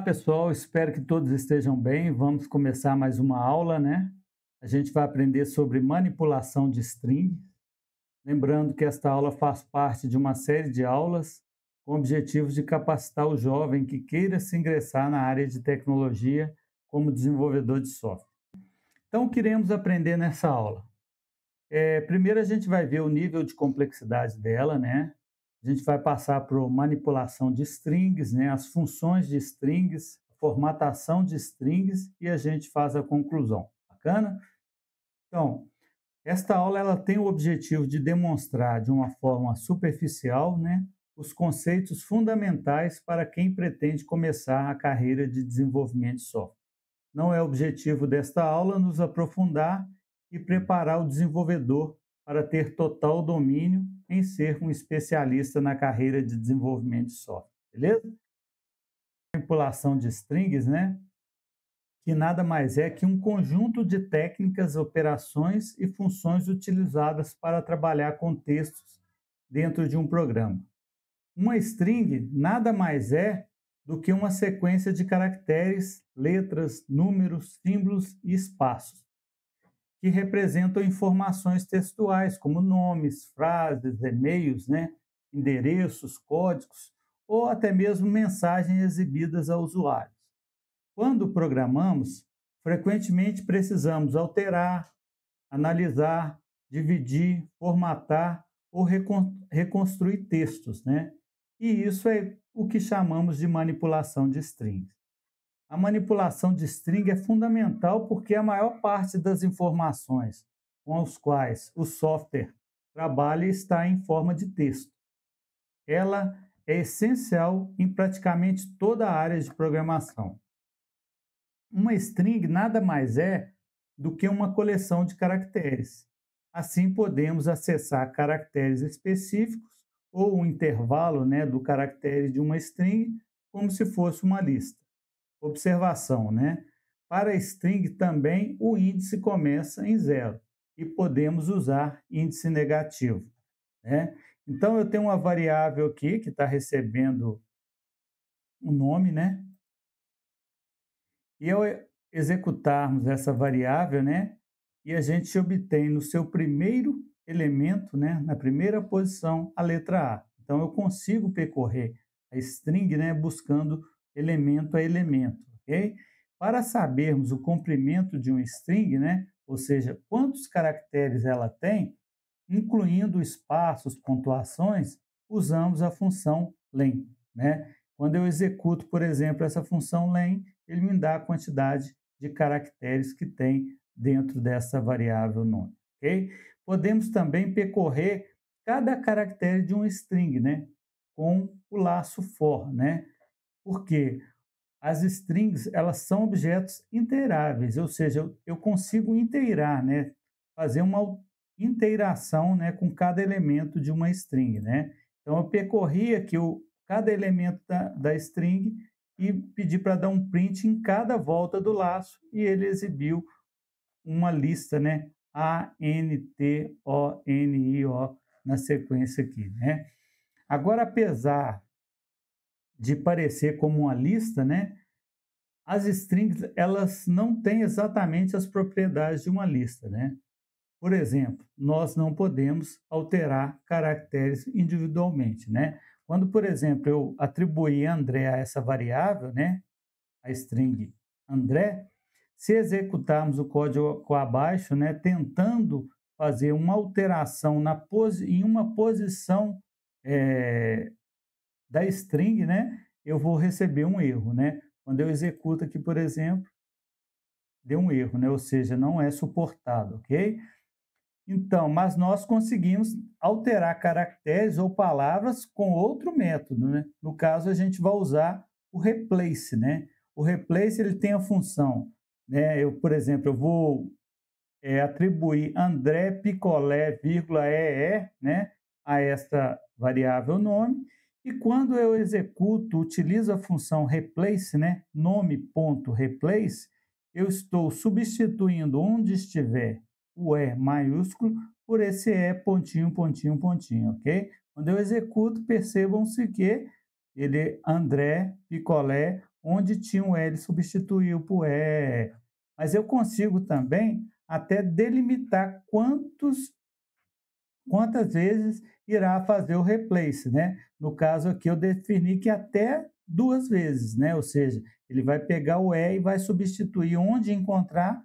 Olá, pessoal. Espero que todos estejam bem. Vamos começar mais uma aula, né? A gente vai aprender sobre manipulação de string. Lembrando que esta aula faz parte de uma série de aulas com objetivos de capacitar o jovem que queira se ingressar na área de tecnologia como desenvolvedor de software. Então, queremos aprender nessa aula. Primeiro, a gente vai ver o nível de complexidade dela, né? A gente vai passar por manipulação de strings, né? As funções de strings, formatação de strings e a gente faz a conclusão. Bacana? Então, esta aula ela tem o objetivo de demonstrar de uma forma superficial, né, os conceitos fundamentais para quem pretende começar a carreira de desenvolvimento de software. Não é objetivo desta aula nos aprofundar e preparar o desenvolvedor para ter total domínio em ser um especialista na carreira de desenvolvimento de software, beleza? Manipulação de strings, né? Que nada mais é que um conjunto de técnicas, operações e funções utilizadas para trabalhar com textos dentro de um programa. Uma string nada mais é do que uma sequência de caracteres, letras, números, símbolos e espaços, que representam informações textuais, como nomes, frases, e-mails, né? Endereços, códigos, ou até mesmo mensagens exibidas a usuários. Quando programamos, frequentemente precisamos alterar, analisar, dividir, formatar ou reconstruir textos, né? E isso é o que chamamos de manipulação de strings. A manipulação de string é fundamental porque a maior parte das informações com as quais o software trabalha está em forma de texto. Ela é essencial em praticamente toda a área de programação. Uma string nada mais é do que uma coleção de caracteres. Assim, podemos acessar caracteres específicos ou um intervalo, né, do caractere de uma string como se fosse uma lista. Observação, né? Para string também o índice começa em zero e podemos usar índice negativo, né? Então, eu tenho uma variável aqui que está recebendo um nome, né? E ao executarmos essa variável, né? E a gente obtém no seu primeiro elemento, né? Na primeira posição, a letra A. Então, eu consigo percorrer a string, né? Buscando elemento a elemento, ok? Para sabermos o comprimento de uma string, né? Ou seja, quantos caracteres ela tem, incluindo espaços, pontuações, usamos a função len, né? Quando eu executo, por exemplo, essa função len, ele me dá a quantidade de caracteres que tem dentro dessa variável nome, ok? Podemos também percorrer cada caractere de um string, né? Com o laço for, né? Porque as strings, elas são objetos inteiráveis, ou seja, eu consigo inteirar, né? Fazer uma inteiração, né, com cada elemento de uma string, né? Então, eu percorri aqui cada elemento da string e pedi para dar um print em cada volta do laço e ele exibiu uma lista, né? A-N-T-O-N-I-O na sequência aqui, né? Agora, apesar de parecer como uma lista, né? As strings, elas não têm exatamente as propriedades de uma lista, né? Por exemplo, nós não podemos alterar caracteres individualmente, né? Quando, por exemplo, eu atribuir André a essa variável, né? A string André, se executarmos o código abaixo, né? Tentando fazer uma alteração em uma posição da string, né? Eu vou receber um erro, né? Quando eu executo aqui, por exemplo, deu um erro, né? Ou seja, não é suportado, ok? Então, mas nós conseguimos alterar caracteres ou palavras com outro método, né? No caso, a gente vai usar o replace, né? O replace ele tem a função, né? Por exemplo, eu vou atribuir André Picolé, vírgula, né? A esta variável nome. E quando eu executo, utilizo a função replace, né? Nome.replace, eu estou substituindo onde estiver o E maiúsculo por esse E pontinho, pontinho, pontinho, ok? Quando eu executo, percebam-se que ele André Picolé, onde tinha um E, ele substituiu por E. Mas eu consigo também até delimitar quantas vezes irá fazer o replace, né? No caso aqui, eu defini que até 2 vezes, né? Ou seja, ele vai pegar o E e vai substituir onde encontrar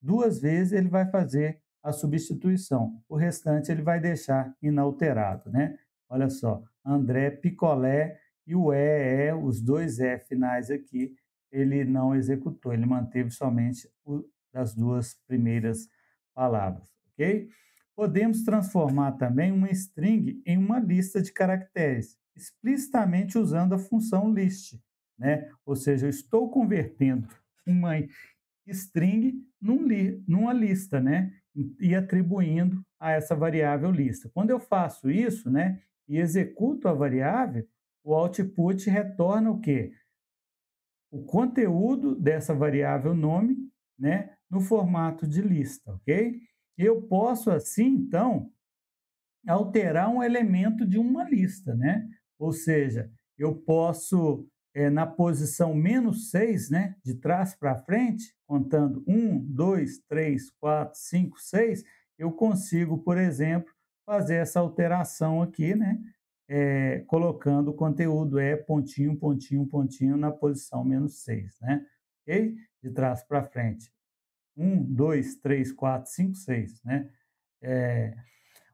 2 vezes, ele vai fazer a substituição. O restante ele vai deixar inalterado, né? Olha só, André Picolé e o os 2 E finais aqui, ele não executou, ele manteve somente o das 2 primeiras palavras, ok? Podemos transformar também uma string em uma lista de caracteres, explicitamente usando a função list, né? Ou seja, eu estou convertendo uma string numa lista, né? E atribuindo a essa variável lista. Quando eu faço isso, né, e executo a variável, o output retorna o quê? O conteúdo dessa variável nome, né, no formato de lista, ok? Eu posso, assim, então, alterar um elemento de uma lista, né? Ou seja, eu posso, na posição -6, né, de trás para frente, contando 1, 2, 3, 4, 5, 6, eu consigo, por exemplo, fazer essa alteração aqui, né? Colocando o conteúdo pontinho, pontinho, pontinho na posição -6, né? Ok? De trás para frente. 1, 2, 3, 4, 5, 6, né?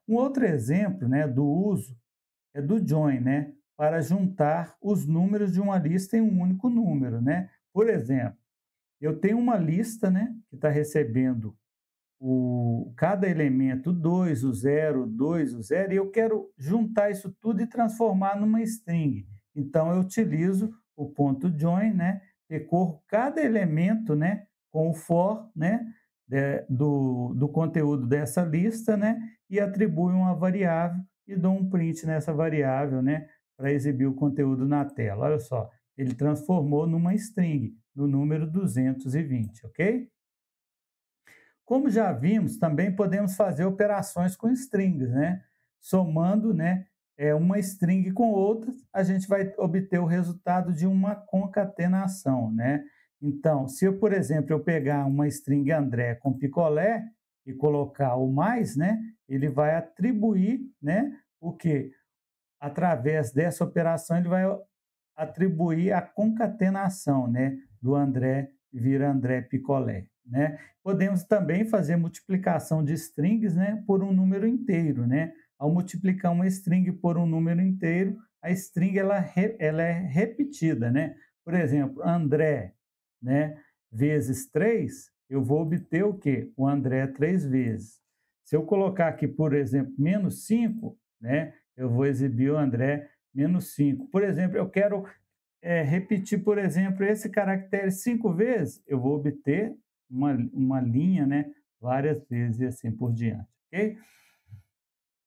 Um outro exemplo, né, do uso é do join, né, para juntar os números de uma lista em um único número, né? Por exemplo, eu tenho uma lista, né, que está recebendo cada elemento 2, o 0, 2, o 0, e eu quero juntar isso tudo e transformar numa string. Então, eu utilizo o ponto join, né, percorro cada elemento, né, com o for, né, do conteúdo dessa lista, né, e atribuo uma variável e dou um print nessa variável, né, para exibir o conteúdo na tela. Olha só, ele transformou numa string, no número 220, ok? Como já vimos, também podemos fazer operações com strings, né? Somando, né, uma string com outra, a gente vai obter o resultado de uma concatenação, né? Então, se eu, por exemplo, eu pegar uma string André com picolé e colocar o mais, né, ele vai atribuir, né, o que? Através dessa operação, ele vai atribuir a concatenação, né, do André vira André Picolé, né? Podemos também fazer multiplicação de strings, né, por um número inteiro, né? Ao multiplicar uma string por um número inteiro, a string ela é repetida, né? Por exemplo, André, né, vezes 3, eu vou obter o quê? O André 3 vezes. Se eu colocar aqui, por exemplo, -5, né, eu vou exibir o André -5. Por exemplo, eu quero repetir, por exemplo, esse caractere 5 vezes, eu vou obter uma linha, né, várias vezes e assim por diante, ok?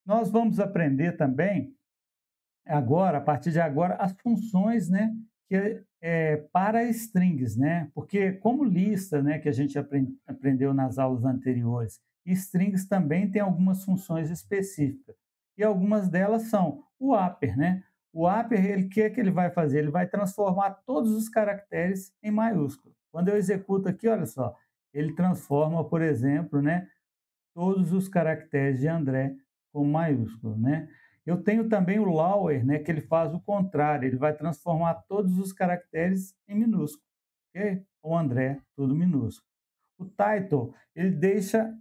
Nós vamos aprender também, agora, a partir de agora, as funções, né, para strings, né? Porque como lista, né, que a gente aprendeu nas aulas anteriores, strings também tem algumas funções específicas. E algumas delas são o upper, né? O upper, o que é que ele vai fazer? Ele vai transformar todos os caracteres em maiúsculo. Quando eu executo aqui, olha só, ele transforma, por exemplo, né, todos os caracteres de André com maiúsculo, né? Eu tenho também o lower, né, que ele faz o contrário, ele vai transformar todos os caracteres em minúsculo, ok? O André, tudo minúsculo. O title, ele deixa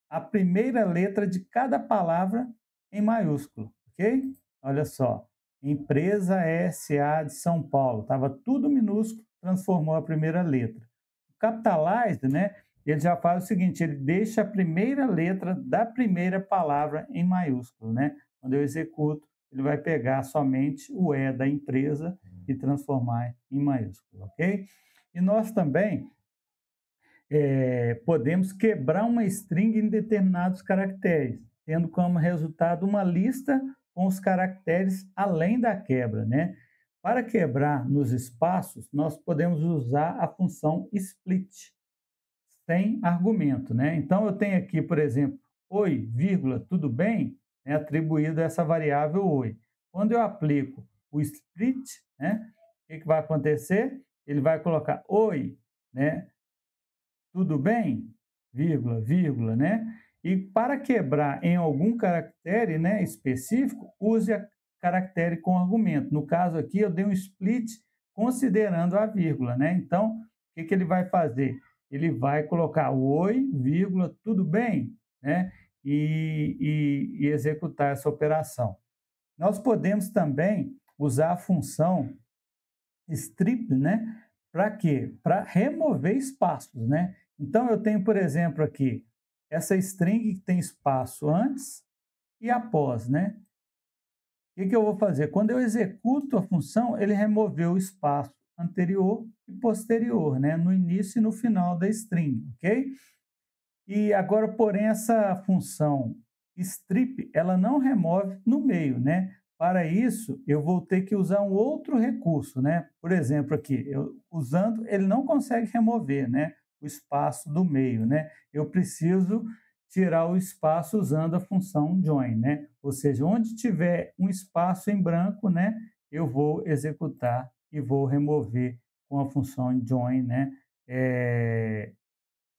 a primeira letra de cada palavra em maiúsculo, ok? Olha só, empresa SA de São Paulo, estava tudo minúsculo, transformou a primeira letra. O capitalized, né, ele já faz o seguinte, ele deixa a primeira letra da primeira palavra em maiúsculo, né? Quando eu executo, ele vai pegar somente o E da empresa e transformar em maiúsculo, ok? E nós também podemos quebrar uma string em determinados caracteres, tendo como resultado uma lista com os caracteres além da quebra, né? Para quebrar nos espaços, nós podemos usar a função split, sem argumento, né? Então, eu tenho aqui, por exemplo, oi, vírgula, tudo bem? É atribuído a essa variável oi. Quando eu aplico o split, né, o que vai acontecer? ele vai colocar oi, né? Tudo bem? Vírgula, vírgula, né? E para quebrar em algum caractere, né, específico, use a caractere com argumento. No caso aqui, eu dei um split considerando a vírgula, né? Então, o que ele vai fazer? Ele vai colocar oi, vírgula, tudo bem, né? E executar essa operação. Nós podemos também usar a função strip, né? Para quê? Para remover espaços, né? Então, eu tenho, por exemplo, aqui, essa string que tem espaço antes e após, né? O que eu vou fazer? Quando eu executo a função, ele removeu o espaço anterior e posterior, né? No início e no final da string, ok? E agora, porém, essa função strip, ela não remove no meio, né? Para isso, eu vou ter que usar um outro recurso, né? Por exemplo, aqui, usando, ele não consegue remover, né? O espaço do meio, né? Eu preciso tirar o espaço usando a função join, né? Ou seja, onde tiver um espaço em branco, né? Eu vou executar e vou remover com a função join, né?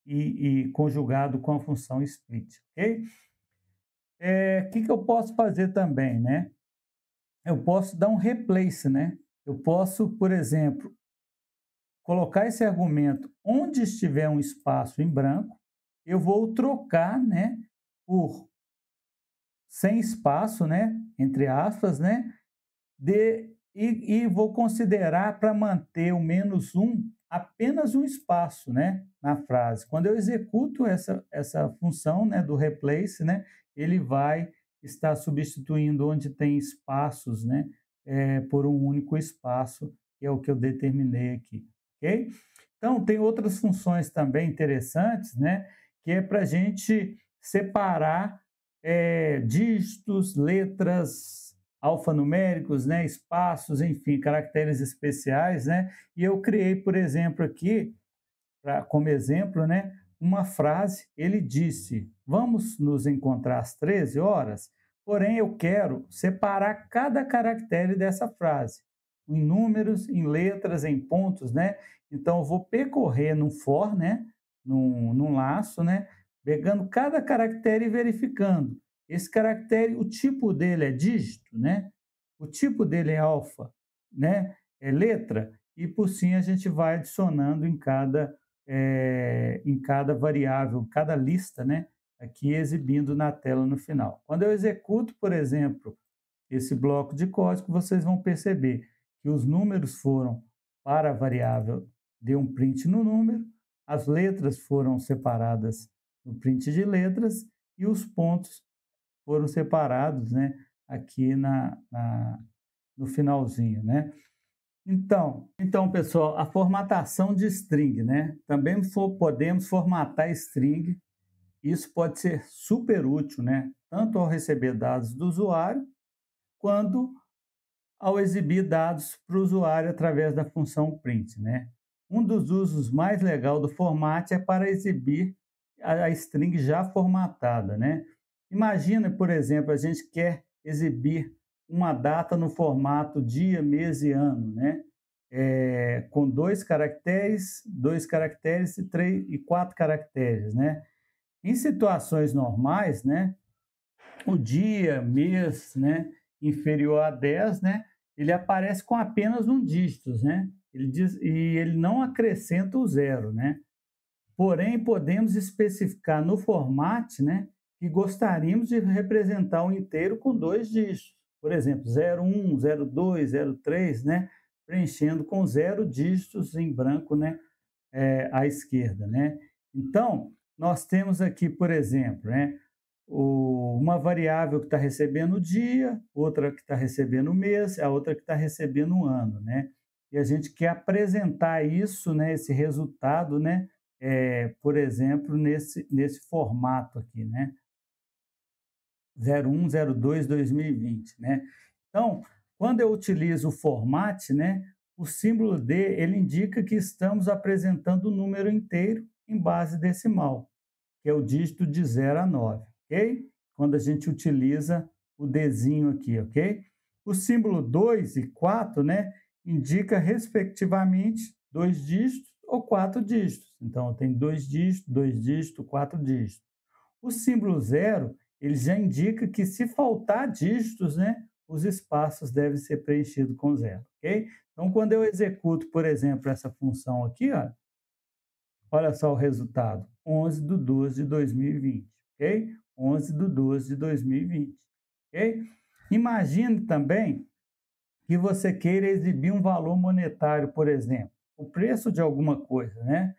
E conjugado com a função split, ok? Que eu posso fazer também, né? Eu posso dar um replace, né? Eu posso, por exemplo, colocar esse argumento onde estiver um espaço em branco, eu vou trocar, né, por sem espaço, né, entre aspas, né, e vou considerar para manter o -1 apenas um espaço, né, na frase. Quando eu executo essa função, né, do replace, né, ele vai estar substituindo onde tem espaços, né, por um único espaço, que é o que eu determinei aqui, ok? Então, tem outras funções também interessantes, né, que é para a gente separar dígitos, letras alfanuméricos, né, espaços, enfim, caracteres especiais, né? E eu criei, por exemplo, aqui, como exemplo, né, uma frase. Ele disse: vamos nos encontrar às 13 horas, porém eu quero separar cada caractere dessa frase, em números, em letras, em pontos, né? Então eu vou percorrer num for, né, num laço, né, pegando cada caractere e verificando. Esse caractere, o tipo dele é dígito, né? O tipo dele é alfa, né? É letra, e por sim a gente vai adicionando em cada variável, cada lista, né? Aqui exibindo na tela no final. Quando eu executo, por exemplo, esse bloco de código, vocês vão perceber que os números foram para a variável, deu um print no número, as letras foram separadas no print de letras e os pontos foram separados, né, aqui no finalzinho, né? Então, pessoal, a formatação de string, né? Também podemos formatar string. Isso pode ser super útil, né? Tanto ao receber dados do usuário, quanto ao exibir dados para o usuário através da função print, né? Um dos usos mais legais do format é para exibir a string já formatada, né? Imagina, por exemplo, a gente quer exibir uma data no formato dia, mês e ano, né? Com 2 caracteres e 4 caracteres, né? Em situações normais, né, o dia, mês, né, inferior a 10, né, ele aparece com apenas um dígito, né? Ele não acrescenta o 0, né? Porém, podemos especificar no format, né, que gostaríamos de representar um inteiro com 2 dígitos. Por exemplo, 01, 02, 03, né, preenchendo com 0 dígitos em branco, né, à esquerda, né? Então, nós temos aqui, por exemplo, né, uma variável que está recebendo o dia, outra que está recebendo o mês, a outra que está recebendo o ano, né? E a gente quer apresentar isso, né, esse resultado, né, por exemplo, nesse formato aqui, né? 01, 02, 2020, né? Então, quando eu utilizo o format, né, o símbolo D, ele indica que estamos apresentando o número inteiro em base decimal, que é o dígito de 0 a 9, ok? Quando a gente utiliza o Dzinho aqui, ok? O símbolo 2 e 4, né, indica, respectivamente, 2 dígitos ou 4 dígitos. Então, tem 2 dígitos, 2 dígitos, 4 dígitos. O símbolo zero, ele já indica que se faltar dígitos, né, os espaços devem ser preenchidos com zero, ok? Então, quando eu executo, por exemplo, essa função aqui, ó, olha só o resultado, 11/12/2020, ok? 11/12/2020, ok? Imagine também que você queira exibir um valor monetário, por exemplo, o preço de alguma coisa, né?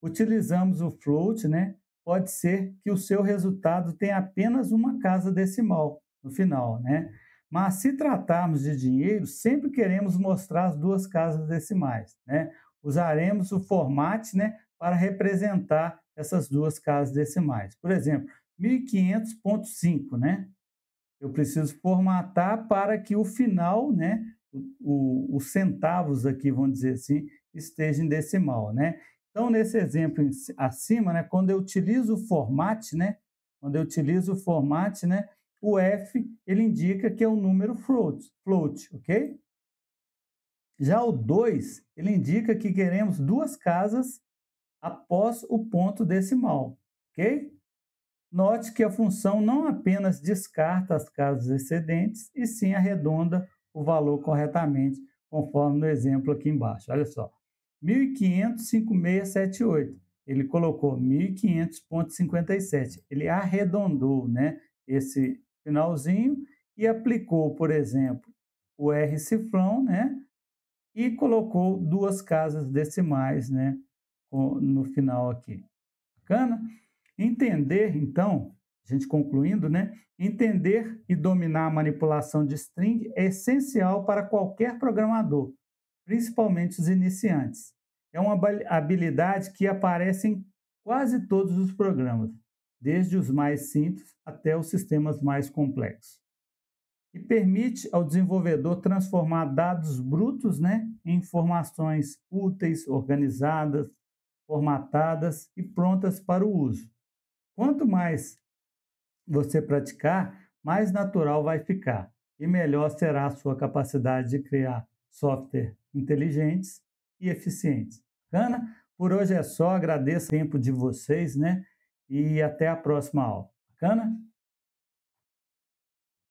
Utilizamos o float, né? Pode ser que o seu resultado tenha apenas uma casa decimal no final, né? Mas se tratarmos de dinheiro, sempre queremos mostrar as duas casas decimais, né? Usaremos o format, né, para representar essas duas casas decimais. Por exemplo, 1500,5, né? Eu preciso formatar para que o final, né, os centavos aqui, vamos dizer assim, esteja em decimal, né? Então, nesse exemplo acima, né, quando eu utilizo o format, né, o F, ele indica que é um número float, ok? Já o 2, ele indica que queremos duas casas após o ponto decimal, ok? Note que a função não apenas descarta as casas excedentes, e sim arredonda o valor corretamente, conforme no exemplo aqui embaixo. Olha só, 1.500,5678. Ele colocou 1.500,57. Ele arredondou, né, esse finalzinho e aplicou, por exemplo, o R cifrão, né, e colocou duas casas decimais, né, no final aqui. Bacana? Entender, então, a gente concluindo, né? Entender e dominar a manipulação de string é essencial para qualquer programador, principalmente os iniciantes. É uma habilidade que aparece em quase todos os programas, desde os mais simples até os sistemas mais complexos. E permite ao desenvolvedor transformar dados brutos, né, em informações úteis, organizadas, formatadas e prontas para o uso. Quanto mais você praticar, mais natural vai ficar e melhor será a sua capacidade de criar software inteligentes e eficientes. Bacana? Por hoje é só, agradeço o tempo de vocês, né? E até a próxima aula. Bacana?